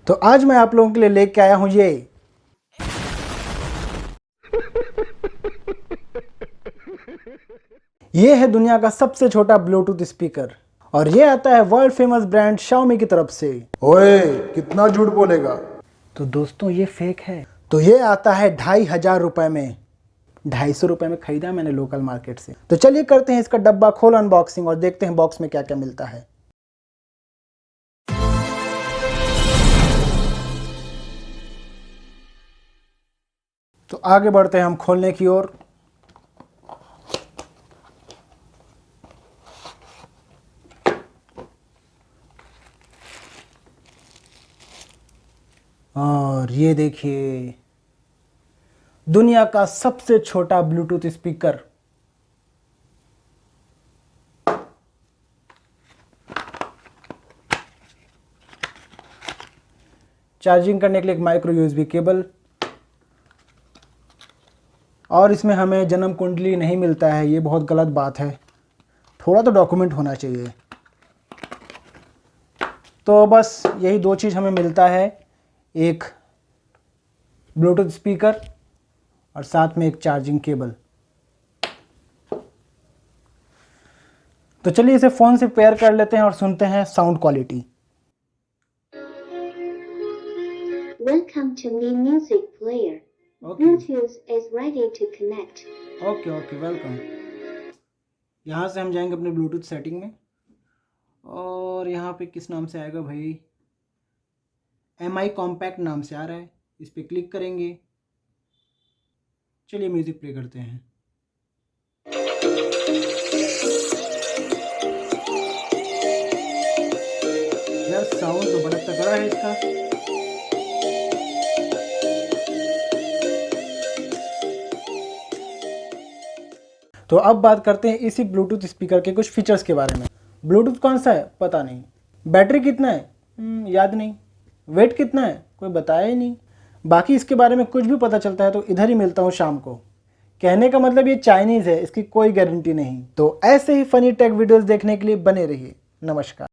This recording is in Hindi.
तो आज मैं आप लोगों के लिए लेके आया हूं ये है दुनिया का सबसे छोटा ब्लूटूथ स्पीकर और ये आता है वर्ल्ड फेमस ब्रांड Xiaomi की तरफ से। ओए कितना झूठ बोलेगा। तो दोस्तों ये फेक है। तो ये आता है 2500 रुपए में। 250 रुपए में खरीदा मैंने लोकल मार्केट से। तो चलिए करते हैं इसका डब्बा खोल अनबॉक्सिंग और देखते हैं बॉक्स में क्या क्या मिलता है। तो आगे बढ़ते हैं हम खोलने की ओर। और ये देखिए दुनिया का सबसे छोटा ब्लूटूथ स्पीकर। चार्जिंग करने के लिए एक माइक्रो यूएसबी केबल और इसमें हमें जन्म कुंडली नहीं मिलता है, ये बहुत गलत बात है। थोड़ा तो डॉक्यूमेंट होना चाहिए। तो बस यही दो चीज़ हमें मिलता है, एक ब्लूटूथ स्पीकर और साथ में एक चार्जिंग केबल। तो चलिए इसे फ़ोन से पेयर कर लेते हैं और सुनते हैं sound quality. Welcome to Mi Music Player. Bluetooth is ready to connect. Okay welcome. यहाँ से हम जाएंगे अपने ब्लूटूथ सेटिंग में और यहाँ पे किस नाम से आएगा भाई, MI कॉम्पैक्ट नाम से आ रहा है। इस पर क्लिक करेंगे। चलिए म्यूज़िक प्ले करते हैं। यार साउंड तो बड़ा तगड़ा है इसका। तो अब बात करते हैं इसी ब्लूटूथ स्पीकर के कुछ फीचर्स के बारे में। ब्लूटूथ कौन सा है पता नहीं, बैटरी कितना है याद नहीं, वेट कितना है कोई बताया ही नहीं। बाकी इसके बारे में कुछ भी पता चलता है तो इधर ही मिलता हूँ शाम को। कहने का मतलब ये चाइनीज़ है, इसकी कोई गारंटी नहीं। तो ऐसे ही फनी टेक वीडियोस देखने के लिए बने रहिए। नमस्कार।